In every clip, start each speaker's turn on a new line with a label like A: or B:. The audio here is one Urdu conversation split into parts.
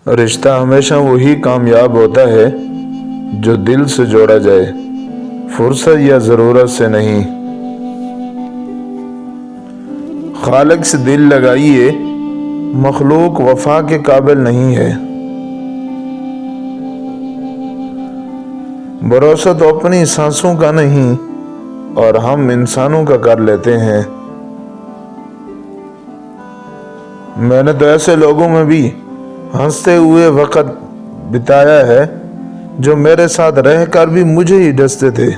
A: رشتہ ہمیشہ وہی کامیاب ہوتا ہے جو دل سے جوڑا جائے، فرصت یا ضرورت سے نہیں۔ خالق سے دل لگائیے، مخلوق وفا کے قابل نہیں ہے۔ بھروسہ تو اپنی سانسوں کا نہیں اور ہم انسانوں کا کر لیتے ہیں۔ میں نے تو ایسے لوگوں میں بھی ہنستے ہوئے وقت بتایا ہے جو میرے ساتھ رہ کر بھی مجھے ہی ڈستے تھے،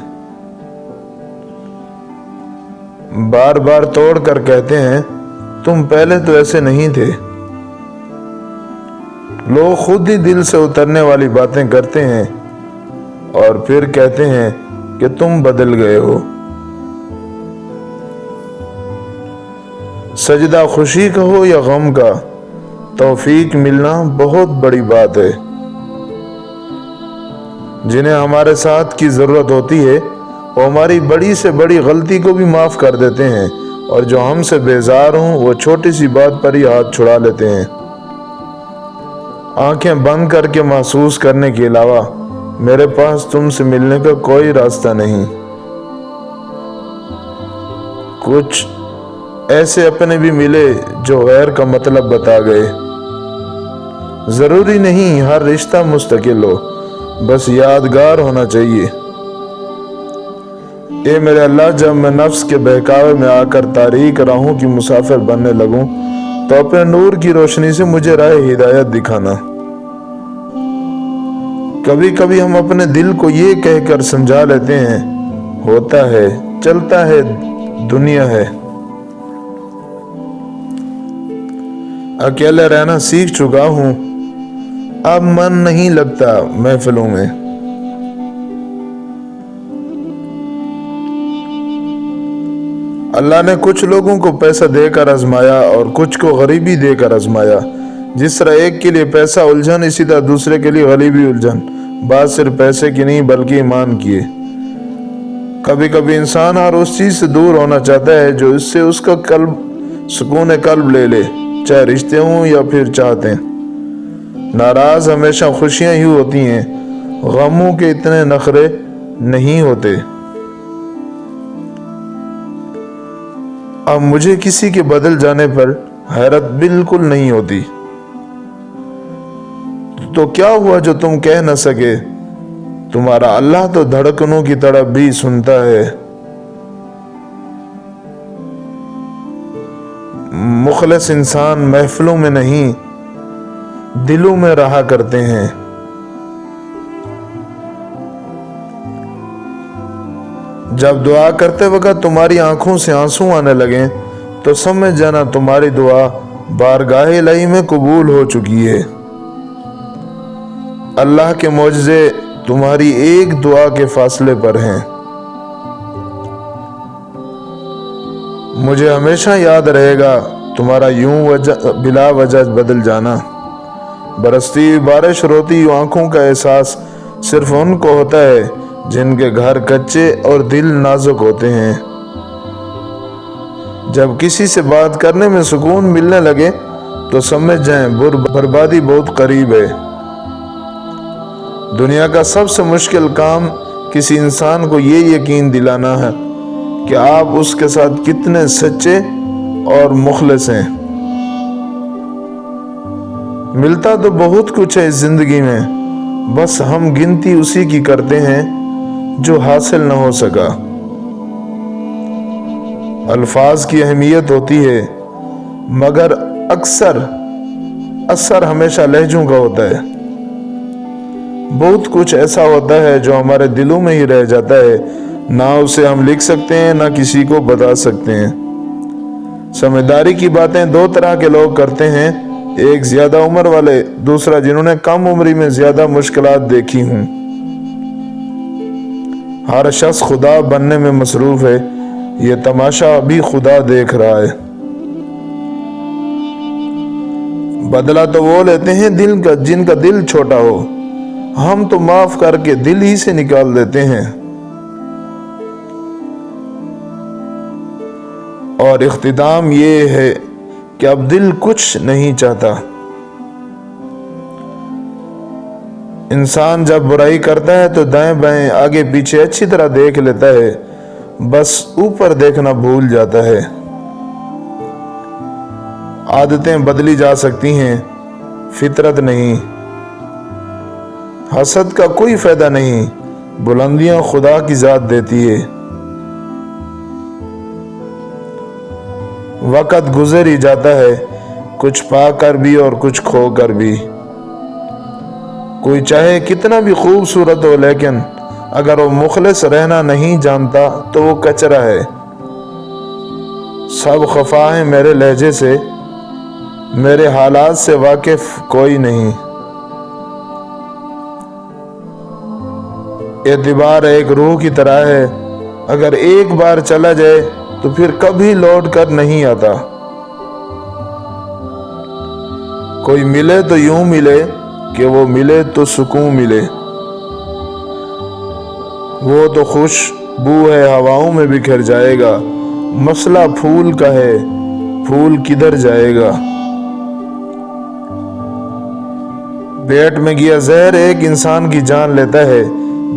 A: بار بار توڑ کر کہتے ہیں تم پہلے تو ایسے نہیں تھے۔ لوگ خود ہی دل سے اترنے والی باتیں کرتے ہیں اور پھر کہتے ہیں کہ تم بدل گئے ہو۔ سجدہ خوشی کا ہو یا غم کا، توفیق ملنا بہت بڑی بات ہے۔ جنہیں ہمارے ساتھ کی ضرورت ہوتی ہے وہ ہماری بڑی سے بڑی غلطی کو بھی معاف کر دیتے ہیں، اور جو ہم سے بیزار ہوں وہ چھوٹی سی بات پر ہی ہاتھ چھڑا لیتے ہیں۔ آنکھیں بند کر کے محسوس کرنے کے علاوہ میرے پاس تم سے ملنے کا کوئی راستہ نہیں۔ کچھ ایسے اپنے بھی ملے جو غیر کا مطلب بتا گئے۔ ضروری نہیں ہر رشتہ مستقل ہو، بس یادگار ہونا چاہیے۔ اے میرے اللہ، جب میں نفس کے بہکاوے میں آ کر تاریک راہوں کی مسافر بننے لگوں تو اپنے نور کی روشنی سے مجھے راہ ہدایت دکھانا۔ کبھی کبھی ہم اپنے دل کو یہ کہہ کر سمجھا لیتے ہیں ہوتا ہے، چلتا ہے، دنیا ہے۔ اکیلے رہنا سیکھ چکا ہوں، اب من نہیں لگتا محفلوں میں۔ اللہ نے کچھ لوگوں کو پیسہ دے کر آزمایا اور کچھ کو غریبی دے کر آزمایا۔ جس طرح ایک کے لیے پیسہ الجھن، اسی طرح دوسرے کے لیے غریبی الجھن۔ بات صرف پیسے کی نہیں بلکہ ایمان کی ہے۔ کبھی کبھی انسان ہر اس چیز سے دور ہونا چاہتا ہے جو اس سے اس کا قلب سکون قلب لے لے، چاہے رشتے ہوں یا پھر چاہتے ہیں۔ ناراض ہمیشہ خوشیاں ہی ہوتی ہیں، غموں کے اتنے نخرے نہیں ہوتے۔ اب مجھے کسی کے بدل جانے پر حیرت بالکل نہیں ہوتی۔ تو کیا ہوا جو تم کہہ نہ سکے؟ تمہارا اللہ تو دھڑکنوں کی تڑپ بھی سنتا ہے۔ مخلص انسان محفلوں میں نہیں دلوں میں رہا کرتے ہیں۔ جب دعا کرتے وقت تمہاری آنکھوں سے آنسو آنے لگیں تو سمجھ جانا تمہاری دعا بارگاہ الہی میں قبول ہو چکی ہے۔ اللہ کے معجزے تمہاری ایک دعا کے فاصلے پر ہیں۔ مجھے ہمیشہ یاد رہے گا تمہارا یوں بلا وجہ بدل جانا۔ برستی ہوئی بارش، روتی ہوئی آنکھوں کا احساس صرف ان کو ہوتا ہے جن کے گھر کچے اور دل نازک ہوتے ہیں۔ جب کسی سے بات کرنے میں سکون ملنے لگے تو سمجھ جائیں بربادی بہت قریب ہے۔ دنیا کا سب سے مشکل کام کسی انسان کو یہ یقین دلانا ہے کہ آپ اس کے ساتھ کتنے سچے اور مخلص ہیں۔ ملتا تو بہت کچھ ہے اس زندگی میں، بس ہم گنتی اسی کی کرتے ہیں جو حاصل نہ ہو سکا۔ الفاظ کی اہمیت ہوتی ہے مگر اثر ہمیشہ لہجوں کا ہوتا ہے۔ بہت کچھ ایسا ہوتا ہے جو ہمارے دلوں میں ہی رہ جاتا ہے، نہ اسے ہم لکھ سکتے ہیں نہ کسی کو بتا سکتے ہیں۔ سمجھداری کی باتیں دو طرح کے لوگ کرتے ہیں، ایک زیادہ عمر والے، دوسرا جنہوں نے کم عمری میں زیادہ مشکلات دیکھی ہوں۔ ہر شخص خدا بننے میں مصروف ہے، یہ تماشا ابھی خدا دیکھ رہا ہے۔ بدلہ تو وہ لیتے ہیں جن کا دل چھوٹا ہو، ہم تو معاف کر کے دل ہی سے نکال دیتے ہیں۔ اور اختتام یہ ہے کہ اب دل کچھ نہیں چاہتا۔ انسان جب برائی کرتا ہے تو دائیں بائیں آگے پیچھے اچھی طرح دیکھ لیتا ہے، بس اوپر دیکھنا بھول جاتا ہے۔ عادتیں بدلی جا سکتی ہیں، فطرت نہیں۔ حسد کا کوئی فائدہ نہیں، بلندیاں خدا کی ذات دیتی ہے۔ وقت گزر ہی جاتا ہے، کچھ پا کر بھی اور کچھ کھو کر بھی۔ کوئی چاہے کتنا بھی خوبصورت ہو، لیکن اگر وہ مخلص رہنا نہیں جانتا تو وہ کچرا ہے۔ سب خفا ہیں میرے لہجے سے، میرے حالات سے واقف کوئی نہیں۔ اعتبار ایک روح کی طرح ہے، اگر ایک بار چلا جائے تو پھر کبھی لوٹ کر نہیں آتا۔ کوئی ملے تو یوں ملے کہ وہ ملے تو سکون ملے۔ وہ تو خوشبو ہے ہواؤں میں بکھر جائے گا، مسئلہ پھول کا ہے، پھول کدھر جائے گا۔ پیٹ میں گیا زہر ایک انسان کی جان لیتا ہے،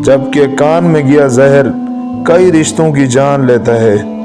A: جبکہ کان میں گیا زہر کئی رشتوں کی جان لیتا ہے۔